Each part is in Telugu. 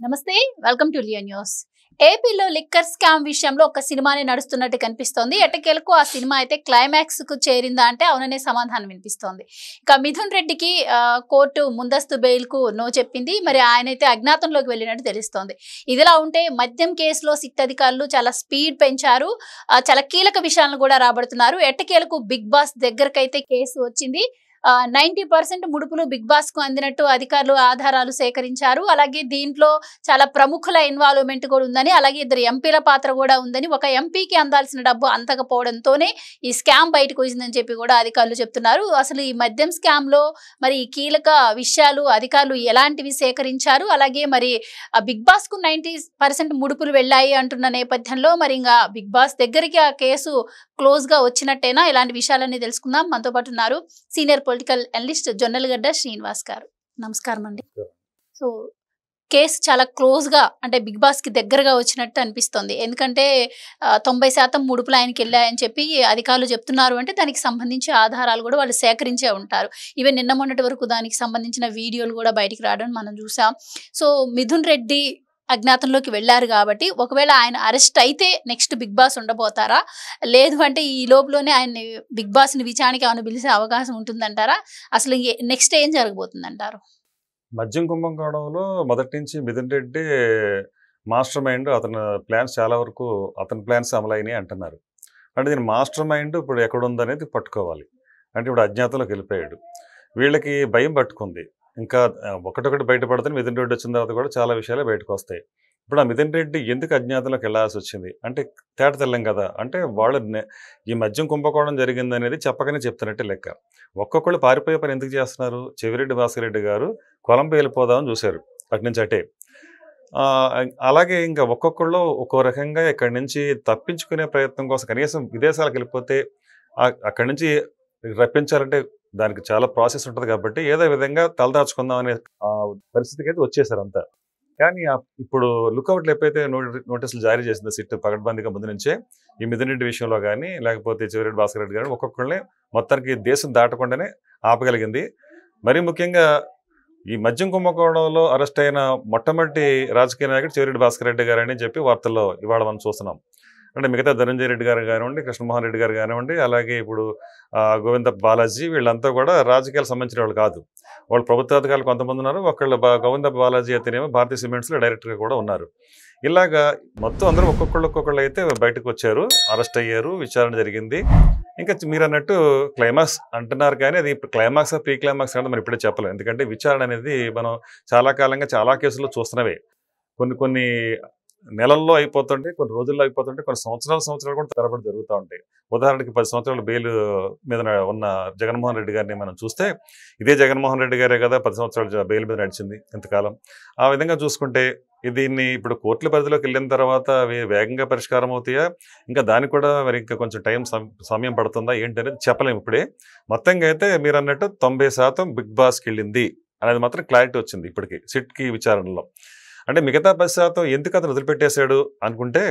నమస్తే వెల్కమ్ టు లియో న్యూస్. ఏపీలో లిక్కర్ స్కామ్ విషయంలో ఒక సినిమానే నడుస్తున్నట్టు కనిపిస్తోంది. ఎట్టకేలకు ఆ సినిమా అయితే క్లైమాక్స్ కు చేరిందా అంటే అవుననే సమాధానం వినిపిస్తోంది. ఇక మిథున్ రెడ్డికి కోర్టు ముందస్తు బెయిల్ కు నో చెప్పింది. మరి ఆయన అయితే అజ్ఞాతంలోకి వెళ్ళినట్టు తెలుస్తోంది. ఇదిలా ఉంటే మద్యం కేసులో సిట్ అధికారులు చాలా స్పీడ్ పెంచారు. చాలా కీలక విషయాలను కూడా రాబడుతున్నారు. ఎట్టకేలకు బిగ్ బాస్ దగ్గరకైతే కేసు వచ్చింది. 90% ముడుపులు బిగ్ బాస్ కు అందినట్టు అధికారులు ఆధారాలు సేకరించారు. అలాగే దీంట్లో చాలా ప్రముఖుల ఇన్వాల్వ్మెంట్ కూడా ఉందని, అలాగే 2 ఎంపీల పాత్ర కూడా ఉందని, ఒక ఎంపీకి అందాల్సిన డబ్బు అందకపోవడంతోనే ఈ స్కామ్ బయటకు వచ్చిందని చెప్పి కూడా అధికారులు చెప్తున్నారు. అసలు ఈ మద్యం స్కామ్ లో మరి కీలక విషయాలు అధికారులు ఎలాంటివి సేకరించారు, అలాగే మరి బిగ్ బాస్ కు 90% ముడుపులు వెళ్ళాయి అంటున్న నేపథ్యంలో మరి ఇంకా బిగ్ బాస్ దగ్గరికి ఆ కేసు క్లోజ్ గా వచ్చినట్టేనా? ఇలాంటి విషయాలన్నీ తెలుసుకుందాం. మనతో పాటు ఉన్నారు senior political analyst Jonnalagadda Srinivas గారు. నమస్కారం అండి. సో కేసు చాలా క్లోజ్ గా అంటే బిగ్ బాస్ కి దగ్గరగా వచ్చినట్టు అనిపిస్తోంది. ఎందుకంటే 90% ముడుపులు ఆయనకి వెళ్ళాయని చెప్పి అధికారులు చెప్తున్నారు అంటే దానికి సంబంధించి ఆధారాలు కూడా వాళ్ళు సేకరించే ఉంటారు. ఈవెన్ నిన్న మొన్నటి వరకు దానికి సంబంధించిన వీడియోలు కూడా బయటికి రావడం మనం చూసాం. సో మిథున్ రెడ్డి అజ్ఞాతంలోకి వెళ్ళారు కాబట్టి ఒకవేళ ఆయన అరెస్ట్ అయితే నెక్స్ట్ బిగ్ బాస్ ఉండబోతారా, లేదు అంటే ఈ లోపులోనే ఆయన్ని బిగ్ బాస్ ని విచారణకి ఏమైనా పిలిచే అవకాశం ఉంటుందంటారా? అసలు నెక్స్ట్ ఏం జరగబోతుందంటారు? మద్యం కుంభకోణంలో మొదటి నుంచి మిథున్ రెడ్డి మాస్టర్ మైండ్. అతని ప్లాన్స్ చాలా వరకు అతని ప్లాన్స్ అమలైనవి అంటున్నారు. అంటే దీని మాస్టర్ మైండ్ ఇప్పుడు ఎక్కడుందనేది పట్టుకోవాలి. అంటే ఇప్పుడు అజ్ఞాతంలోకి వెళ్ళిపోయాడు. వీళ్ళకి భయం పట్టుకుంది. ఇంకా ఒకటొకటి బయటపడుతుంది. మిథున్ రెడ్డి వచ్చిన తర్వాత కూడా చాలా విషయాలు బయటకు వస్తాయి. ఇప్పుడు ఆ మిథున్ రెడ్డి ఎందుకు అజ్ఞాతంలోకి వెళ్ళాల్సి వచ్చింది అంటే తేట తెల్లం కదా. అంటే వాళ్ళు ఈ మద్యం కుంభకోణం జరిగింది అనేది చెప్పకనే చెప్తున్నట్టే లెక్క. ఒక్కొక్కళ్ళు పారిపోయే పని ఎందుకు చేస్తున్నారు? చెవిరెడ్డి భాస్కర్ రెడ్డి గారు కొలంబో వెళ్ళిపోదామని చూశారు అటు నుంచి అటే. అలాగే ఇంకా ఒక్కొక్కళ్ళు ఒక్కో రకంగా ఇక్కడి నుంచి తప్పించుకునే ప్రయత్నం కోసం కనీసం విదేశాలకు వెళ్ళిపోతే అక్కడి నుంచి రప్పించాలంటే దానికి చాలా ప్రాసెస్ ఉంటుంది కాబట్టి ఏదో విధంగా తలదాచుకుందాం అనే పరిస్థితికి అయితే వచ్చేసారు అంతా. కానీ ఇప్పుడు లుకౌట్లు ఎప్పుడైతే నోటీసులు జారీ చేసిందో సిట్ పకడ్బందీగా ముందు నుంచే ఈ మిథున్ రెడ్డి విషయంలో కానీ లేకపోతే చెవిరెడ్డి భాస్కర్ రెడ్డి గారు ఒక్కొక్కరిని మొత్తానికి దేశం దాటకుండానే ఆపగలిగింది. మరీ ముఖ్యంగా ఈ మద్యం కుంభకోణంలో అరెస్ట్ అయిన మొట్టమొదటి రాజకీయ నాయకుడు చెవిరెడ్డి భాస్కర్ రెడ్డి గారు అని చెప్పి వార్తల్లో ఇవాళ మనం చూస్తున్నాం. అంటే మిగతా ధనంజయ రెడ్డి గారు కానివ్వండి, కృష్ణమోహన్ రెడ్డి గారు కానివ్వండి, అలాగే ఇప్పుడు గోవింద బాలాజీ వీళ్ళంతా కూడా రాజకీయాలకు సంబంధించిన వాళ్ళు కాదు. వాళ్ళు ప్రభుత్వాధికారులు కొంతమంది ఉన్నారు. ఒకళ్ళు గోవింద బాలాజీ అయితేనేమో భారతీయ సిమెంట్స్లో డైరెక్టర్గా కూడా ఉన్నారు. ఇలాగా మొత్తం అందరూ ఒక్కొక్కళ్ళు అయితే బయటకు వచ్చారు, అరెస్ట్ అయ్యారు, విచారణ జరిగింది. ఇంకా మీరు అన్నట్టు క్లైమాక్స్ అంటున్నారు కానీ అది క్లైమాక్స్ ప్రీ క్లైమాక్స్ అంటే మనం ఇప్పుడే చెప్పలేం. ఎందుకంటే విచారణ అనేది మనం చాలా కాలంగా చాలా కేసుల్లో చూస్తున్నవే. కొన్ని నెలల్లో అయిపోతుంటే, కొన్ని రోజుల్లో అయిపోతుంటే, కొన్ని సంవత్సరాలు కూడా తరబడి జరుగుతూ ఉంటాయి. ఉదాహరణకి 10 సంవత్సరాలు బెయిల్ మీద ఉన్న జగన్మోహన్ రెడ్డి గారిని మనం చూస్తే ఇదే జగన్మోహన్ రెడ్డి గారే కదా 10 సంవత్సరాలు బెయిల్ మీద నడిచింది ఇంతకాలం. ఆ విధంగా చూసుకుంటే దీన్ని ఇప్పుడు కోర్టుల పరిధిలోకి వెళ్ళిన తర్వాత అవి వేగంగా పరిష్కారం అవుతాయా, ఇంకా దానికి కూడా మరి ఇంకా కొంచెం సమయం పడుతుందా ఏంటనేది చెప్పలేము ఇప్పుడే. మొత్తంగా అయితే మీరు అన్నట్టు 90% బిగ్ బాస్కి వెళ్ళింది అనేది మాత్రం క్లారిటీ వచ్చింది ఇప్పటికి సిట్కి విచారణలో. అంటే మిగతా 10% ఎందుకు అతను వదిలిపెట్టేశాడు అనుకుంటే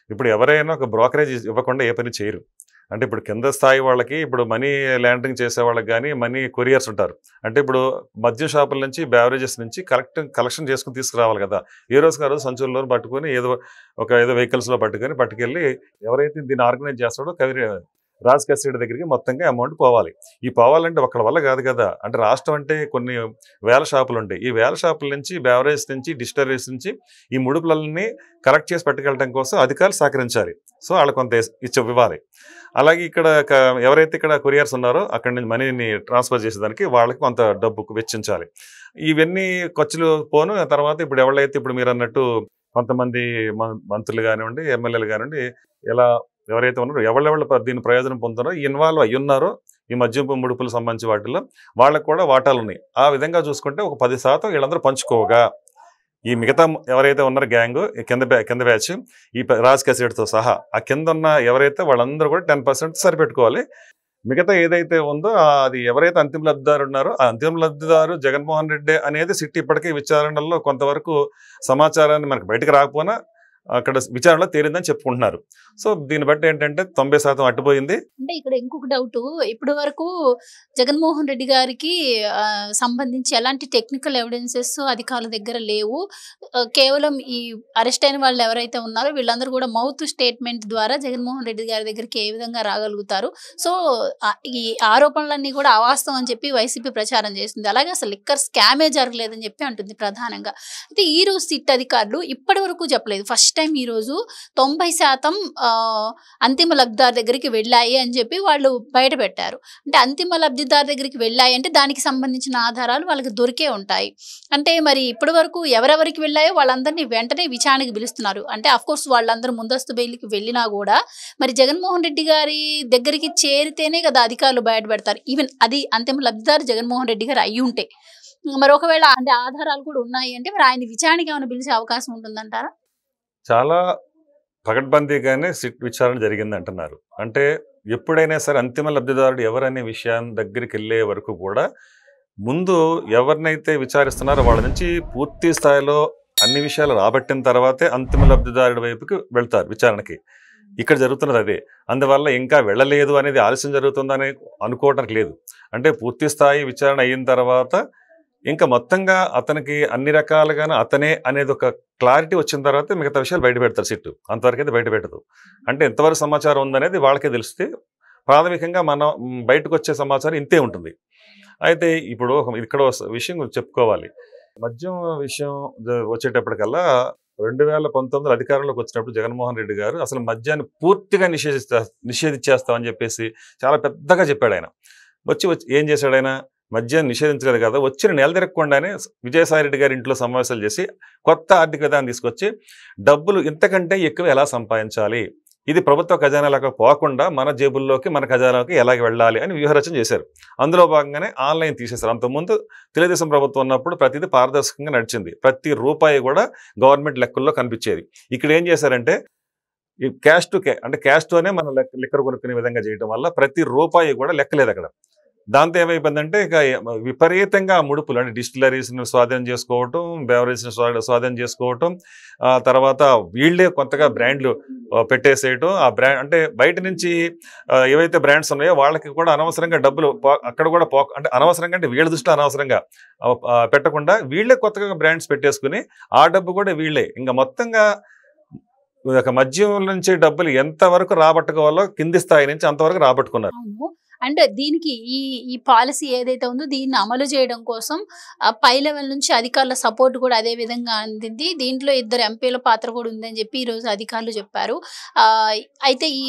ఇప్పుడు ఎవరైనా ఒక బ్రోకరేజ్ ఇవ్వకుండా ఏ పని చేయరు. అంటే ఇప్పుడు కింద స్థాయి వాళ్ళకి ఇప్పుడు మనీ ల్యాండరింగ్ చేసే వాళ్ళకి కానీ మనీ కొరియర్స్ ఉంటారు. అంటే ఇప్పుడు మద్యం షాపుల నుంచి బ్యావరేజెస్ నుంచి కలెక్షన్ చేసుకుని తీసుకురావాలి కదా. ఏ రోజుకి ఆ రోజు సంచుల్లో పట్టుకొని ఏదో వెహికల్స్లో పట్టుకెళ్ళి ఎవరైతే దీన్ని ఆర్గనైజ్ చేస్తాడో రాజ్ కసిరెడ్డి దగ్గరికి మొత్తంగా అమౌంట్ పోవాలి. ఈ పోవాలంటే ఒక్కడి వల్ల కాదు కదా. అంటే రాష్ట్రం అంటే కొన్ని వేల షాపులు ఉంటాయి. ఈ వేల షాపుల నుంచి బ్యావరేజ్ నుంచి డిస్టిలరీస్ నుంచి ఈ ముడుపులన్నీ కలెక్ట్ చేసి పట్టుకెళ్ళడం కోసం అధికారులు సహకరించాలి. సో వాళ్ళు కొంత ఇవ్వాలి. అలాగే ఇక్కడ ఎవరైతే ఇక్కడ కొరియర్స్ ఉన్నారో అక్కడి నుంచి మనీని ట్రాన్స్ఫర్ చేసేదానికి వాళ్ళకి కొంత డబ్బు వెచ్చించాలి. ఇవన్నీ ఖర్చులు పోను. తర్వాత ఇప్పుడు ఇప్పుడు మీరు అన్నట్టు కొంతమంది మంత్రులు కానివ్వండి, ఎమ్మెల్యేలు కానివ్వండి, ఎవరైతే ఉన్నారో ఎవరెవరు దీని ప్రయోజనం పొందుతారో ఇన్వాల్వ్ అయ్యి ఉన్నారో ఈ మద్యం ముడుపులకు సంబంధించి వాటిల్లో వాళ్ళకు కూడా వాటాలు ఉన్నాయి. ఆ విధంగా చూసుకుంటే ఒక 10% వీళ్ళందరూ పంచుకోగా ఈ మిగతా ఎవరైతే ఉన్నారో గ్యాంగ్ కింద బ్యాచ్ ఈ రాజ్ కసిరెడ్డితో సహా ఆ కింద ఉన్న ఎవరైతే వాళ్ళందరూ కూడా 10% సరిపెట్టుకోవాలి. మిగతా ఏదైతే ఉందో అది ఎవరైతే అంతిమ లబ్ధిదారు ఉన్నారో ఆ అంతిమ లబ్ధిదారు జగన్మోహన్ రెడ్డి అనేది సిట్ ఇప్పటికీ విచారణలో కొంతవరకు సమాచారాన్ని మనకు బయటకు రాకపోయినా అక్కడ విచారణలో తేలిందని చెప్పుకుంటున్నారు. సో దీన్ని బట్టి ఏంటంటే 90% అట్టుపోయింది. అంటే ఇక్కడ ఇంకొక డౌట్, ఇప్పటి వరకు జగన్మోహన్ రెడ్డి గారికి సంబంధించి ఎలాంటి టెక్నికల్ ఎవిడెన్సెస్ అధికారుల దగ్గర లేవు. కేవలం ఈ అరెస్ట్ అయిన వాళ్ళు ఎవరైతే ఉన్నారో వీళ్ళందరూ కూడా మౌత్ స్టేట్మెంట్ ద్వారా జగన్మోహన్ రెడ్డి గారి దగ్గరికి ఏ విధంగా రాగలుగుతారు. సో ఈ ఆరోపణలన్నీ కూడా అవాస్తవం అని చెప్పి వైసీపీ ప్రచారం చేసింది. అలాగే అసలు లిక్కర్ స్కామే జరగలేదని చెప్పి అంటుంది ప్రధానంగా. అయితే ఈ రోజు సిట్ అధికారులు ఇప్పటి వరకు చెప్పలేదు. ఫస్ట్ టైం ఈ రోజు 90% అంతిమ లబ్ధిదారు దగ్గరికి వెళ్ళాయి అని చెప్పి వాళ్ళు బయట పెట్టారు. అంటే అంతిమ లబ్ధిదారు దగ్గరికి వెళ్ళాయి అంటే దానికి సంబంధించిన ఆధారాలు వాళ్ళకి దొరికే ఉంటాయి. అంటే మరి ఇప్పటి వరకు ఎవరెవరికి వెళ్ళాయో వాళ్ళందరినీ వెంటనే విచారణకు పిలుస్తున్నారు. అంటే అఫ్కోర్స్ వాళ్ళందరూ ముందస్తు బెయిల్కి వెళ్ళినా కూడా మరి జగన్మోహన్ రెడ్డి గారి దగ్గరికి చేరితేనే కదా అధికారులు బయటపెడతారు. ఈవెన్ అది అంతిమ లబ్ధిదారు జగన్మోహన్ రెడ్డి గారు అయ్యి ఉంటే మరి ఒకవేళ అంటే ఆధారాలు కూడా ఉన్నాయి అంటే మరి ఆయన విచారణకి ఏమైనా పిలిచే అవకాశం ఉంటుందంటారా? చాలా పకడ్బందీగానే సిట్ విచారణ జరిగింది అంటున్నారు. అంటే ఎప్పుడైనా సరే అంతిమ లబ్ధిదారుడు ఎవరనే విషయం దగ్గరికి వెళ్ళే వరకు కూడా ముందు ఎవరినైతే విచారిస్తున్నారో వాళ్ళ నుంచి పూర్తి స్థాయిలో అన్ని విషయాలు రాబట్టిన తర్వాతే అంతిమ లబ్ధిదారుడి వైపుకి వెళ్తారు విచారణకి. ఇక్కడ జరుగుతున్నది అదే. అందువల్ల ఇంకా వెళ్ళలేదు అనేది ఆలస్యం జరుగుతుందని అనుకోవడానికి లేదు. అంటే పూర్తి స్థాయి విచారణ అయిన తర్వాత ఇంకా మొత్తంగా అతనికి అన్ని రకాలుగాను అతనే అనేది ఒక క్లారిటీ వచ్చిన తర్వాత మిగతా విషయాలు బయట పెడతారు సిట్టు. అంతవరకు అయితే బయట పెట్టదు. అంటే ఎంతవరకు సమాచారం ఉందనేది వాళ్ళకే తెలిస్తే ప్రాథమికంగా మనం బయటకు వచ్చే సమాచారం ఇంతే ఉంటుంది. అయితే ఇప్పుడు ఇక్కడ విషయం చెప్పుకోవాలి. మద్యం విషయం వచ్చేటప్పటికల్లా 2019 అధికారంలోకి వచ్చినప్పుడు జగన్మోహన్ రెడ్డి గారు అసలు మద్యాన్ని పూర్తిగా నిషేధించేస్తామని చెప్పేసి చాలా పెద్దగా చెప్పాడు ఆయన. వచ్చి ఏం చేశాడు ఆయన? మద్యాన్ని నిషేధించలేదు కదా, వచ్చిన నెల తిరగకుండానే విజయసాయి రెడ్డి గారి ఇంట్లో సమావేశాలు చేసి కొత్త ఆర్థిక విధానం తీసుకొచ్చి డబ్బులు ఇంతకంటే ఎక్కువ ఎలా సంపాదించాలి, ఇది ప్రభుత్వ ఖజానాలకు పోకుండా మన జేబుల్లోకి మన ఖజానాకి ఎలాగ వెళ్ళాలి అని వ్యూహరచన చేశారు. అందులో భాగంగానే ఆన్లైన్ తీసేశారు. అంతకుముందు తెలుగుదేశం ప్రభుత్వం ఉన్నప్పుడు ప్రతిదీ పారదర్శకంగా నడిచింది. ప్రతి రూపాయి కూడా గవర్నమెంట్ లెక్కల్లో కనిపించేది. ఇక్కడ ఏం చేశారంటే ఈ క్యాష్ టు అంటే క్యాష్తోనే మనం లెక్కలు కొనుక్కునే విధంగా చేయడం వల్ల ప్రతి రూపాయి కూడా లెక్కలేదు అక్కడ. దాంతో ఏమైపోయిందంటే ఇక విపరీతంగా ముడుపులు అంటే డిస్టిలరీస్ని స్వాధీనం చేసుకోవటం, బెవరేజ్ని స్వాధీనం చేసుకోవటం, తర్వాత వీళ్ళే కొత్తగా బ్రాండ్లు పెట్టేసేయటం. ఆ బ్రాండ్ అంటే బయట నుంచి ఏవైతే బ్రాండ్స్ ఉన్నాయో వాళ్ళకి కూడా అనవసరంగా డబ్బులు అక్కడ కూడా అంటే అనవసరంగా అంటే వీళ్ళ దృష్టిలో అనవసరంగా పెట్టకుండా వీళ్ళే కొత్తగా బ్రాండ్స్ పెట్టేసుకుని ఆ డబ్బు కూడా వీళ్ళే ఇంకా మొత్తంగా మద్యం నుంచి డబ్బులు ఎంతవరకు రాబట్టుకోవాలో కింది స్థాయి నుంచి అంతవరకు రాబట్టుకున్నారు. అంటే దీనికి ఈ పాలసీ ఏదైతే ఉందో దీన్ని అమలు చేయడం కోసం పై లెవెల్ నుంచి అధికారుల సపోర్ట్ కూడా అదే విధంగా అందింది. దీంట్లో 2 ఎంపీల పాత్ర కూడా ఉందని చెప్పి ఈరోజు అధికారులు చెప్పారు. అయితే ఈ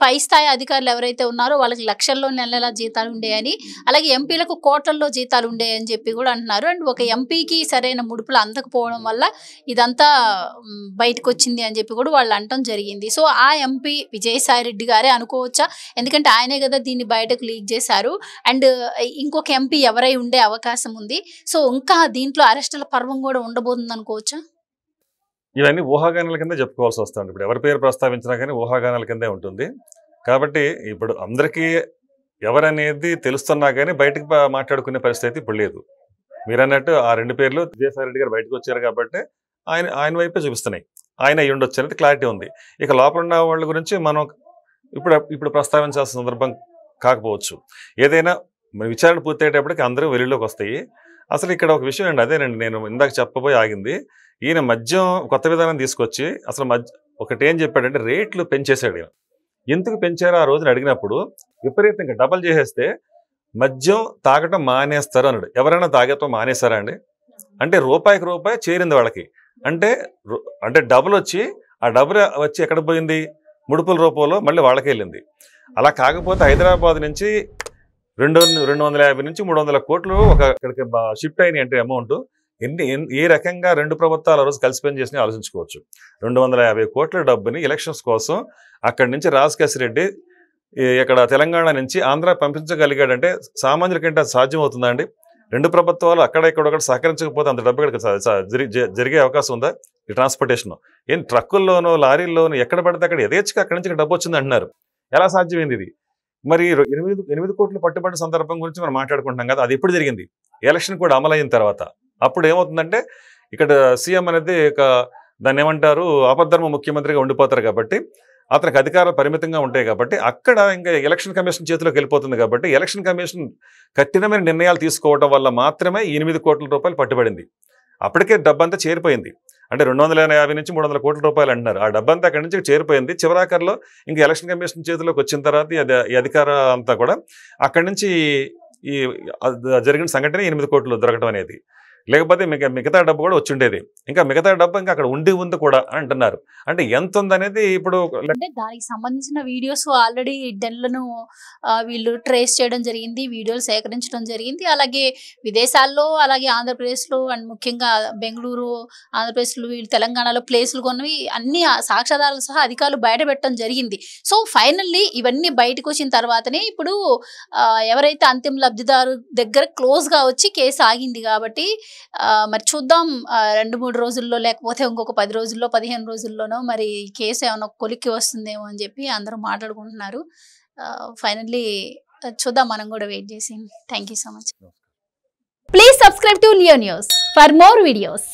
పై స్థాయి అధికారులు ఎవరైతే ఉన్నారో వాళ్ళకి లక్షల్లో నెలల జీతాలు ఉండేయని, అలాగే ఎంపీలకు కోట్లల్లో జీతాలు ఉండేయని చెప్పి కూడా అంటున్నారు. అండ్ ఒక ఎంపీకి సరైన ముడుపులు అందకపోవడం వల్ల ఇదంతా బయటకు వచ్చింది అని చెప్పి కూడా వాళ్ళు అనటం జరిగింది. సో ఆ ఎంపీ విజయసాయి రెడ్డి గారే అనుకోవచ్చా? ఎందుకంటే ఆయనే కదా దీన్ని బయట లీక్ చేశారు. అండ్ ఇంకొక ఎంపీ ఎవరై ఉండే అవకాశం ఉంది. సో ఇంకా దీంట్లో అరెస్టుల పర్వం కూడా ఉండబోతుంది అనుకోవచ్చా? ఇవన్నీ ఊహాగానాల కింద చెప్పుకోవాల్సి వస్తుంది. ఇప్పుడు ఎవరి పేరు ప్రస్తావించినా కానీ ఊహాగానాల కిందే ఉంటుంది. కాబట్టి ఇప్పుడు అందరికీ ఎవరనేది తెలుస్తున్నా కానీ బయటకు మాట్లాడుకునే పరిస్థితి ఇప్పుడు లేదు. మీరు అన్నట్టు ఆ 2 పేర్లు విజయసాయి రెడ్డి గారు బయటకు వచ్చారు కాబట్టి ఆయన వైపే చూపిస్తున్నాయి. ఆయన అయ్యి ఉండొచ్చు అనేది క్లారిటీ ఉంది. ఇక లోపల ఉన్న వాళ్ళ గురించి మనం ఇప్పుడు ప్రస్తావించాల్సిన సందర్భం కాకపోవచ్చు. ఏదైనా విచారణ పూర్తయ్యేటప్పటికి అందరూ వెలుగులోకి వస్తాయి. అసలు ఇక్కడ ఒక విషయం అండి, అదేనండి నేను ఇందాక చెప్పబోయి ఆగింది. ఈయన మద్యం కొత్త విధానం తీసుకొచ్చి అసలు ఒకటి ఏం చెప్పాడంటే రేట్లు పెంచేశాడు. ఈయన ఎందుకు పెంచారో ఆ రోజున అడిగినప్పుడు విపరీతంగా డబల్ చేసేస్తే మద్యం తాగటం మానేస్తారు అన్నాడు. ఎవరైనా తాగటం మానేస్తారా అండి? అంటే రూపాయికి రూపాయి చేరింది వాళ్ళకి. అంటే డబుల్ వచ్చి ఆ డబుల్ వచ్చి ఎక్కడ పోయింది? ముడుపుల రూపంలో మళ్ళీ వాళ్ళకే వెళ్ళింది. అలా కాకపోతే హైదరాబాద్ నుంచి 250 నుంచి 300 కోట్లు ఇక్కడికి షిఫ్ట్ అయినాయి అంటే అమౌంట్ ఏ రకంగా 2 ప్రభుత్వాలు ఆ రోజు కలిసి పని చేసినా ఆలోచించుకోవచ్చు. 250 కోట్ల డబ్బుని ఎలక్షన్స్ కోసం అక్కడి నుంచి రాజకేశ్ రెడ్డి ఇక్కడ తెలంగాణ నుంచి ఆంధ్ర పంపించగలిగాడంటే సామాన్యులకంటే అది సాధ్యం అవుతుందా అండి? 2 ప్రభుత్వాలు అక్కడ ఇక్కడ సహకరించకపోతే అంత డబ్బు జరిగే అవకాశం ఉందా? ఈ ట్రాన్స్పోర్టేషన్ ఏం ట్రక్కుల్లోనూ లారీల్లోనూ ఎక్కడ పడితే అక్కడ యథేచ్ఛగా అక్కడి నుంచి డబ్బు వచ్చింది అంటున్నారు. ఎలా సాధ్యమైంది ఇది? మరి 8 కోట్లు పట్టుబడ్డ సందర్భం గురించి మనం మాట్లాడుకుంటున్నాం కదా, అది ఎప్పుడు జరిగింది? ఎలక్షన్ కూడా అమలైన తర్వాత. అప్పుడు ఏమవుతుందంటే ఇక్కడ సీఎం అనేది దాన్ని ఏమంటారు ఆపద్ధర్మ ముఖ్యమంత్రిగా ఉండిపోతారు కాబట్టి అతనికి అధికారాలు పరిమితంగా ఉంటాయి కాబట్టి అక్కడ ఇంకా ఎలక్షన్ కమిషన్ చేతిలోకి వెళ్ళిపోతుంది కాబట్టి ఎలక్షన్ కమిషన్ కఠినమైన నిర్ణయాలు తీసుకోవడం వల్ల మాత్రమే 8 కోట్ల రూపాయలు పట్టుబడింది. అప్పటికే డబ్బంతా చేరిపోయింది. అంటే 250 నుంచి 300 కోట్ల రూపాయలు అంటున్నారు. ఆ డబ్బంతా అక్కడి నుంచి చేరిపోయింది. చివరాఖరిలో ఇంకా ఎలక్షన్ కమిషన్ చేతిలోకి వచ్చిన తర్వాత ఈ అధికారం అంతా కూడా అక్కడి నుంచి ఈ జరిగిన సంఘటన 8 కోట్లు దొరకడం అనేది. లేకపోతే మిగతా డబ్బు కూడా వచ్చి ఉండేది. ఇంకా మిగతా డబ్బు ఇంకా అక్కడ ఉంది కూడా అంటున్నారు. అంటే ఎంత ఉందనేది ఇప్పుడు అంటే దానికి సంబంధించిన వీడియోస్ ఆల్రెడీ డెన్లను వీళ్ళు ట్రేస్ చేయడం జరిగింది, వీడియోలు సేకరించడం జరిగింది. అలాగే విదేశాల్లో, అలాగే ఆంధ్రప్రదేశ్లో అండ్ ముఖ్యంగా బెంగళూరు, ఆంధ్రప్రదేశ్లో, వీళ్ళు తెలంగాణలో ప్లేసులు కొన్నవి అన్ని సాక్ష్యాధారాలు సహా అధికారులు బయట పెట్టడం జరిగింది. సో ఫైనల్లీ ఇవన్నీ బయటకు వచ్చిన తర్వాతనే ఇప్పుడు ఎవరైతే అంతిమ లబ్ధిదారు దగ్గర క్లోజ్గా వచ్చి కేసు ఆగింది. కాబట్టి మరి చూద్దాం 2-3 రోజుల్లో, లేకపోతే ఇంకొక 10 రోజుల్లో, 15 రోజుల్లోనో మరి కేసు ఏమైనా కొలిక్కి వస్తుందేమో అని చెప్పి అందరూ మాట్లాడుకుంటున్నారు. ఫైనల్లీ చూద్దాం, మనం కూడా వెయిట్ చేసి. Thank you so much. Please subscribe to Leo news for more videos.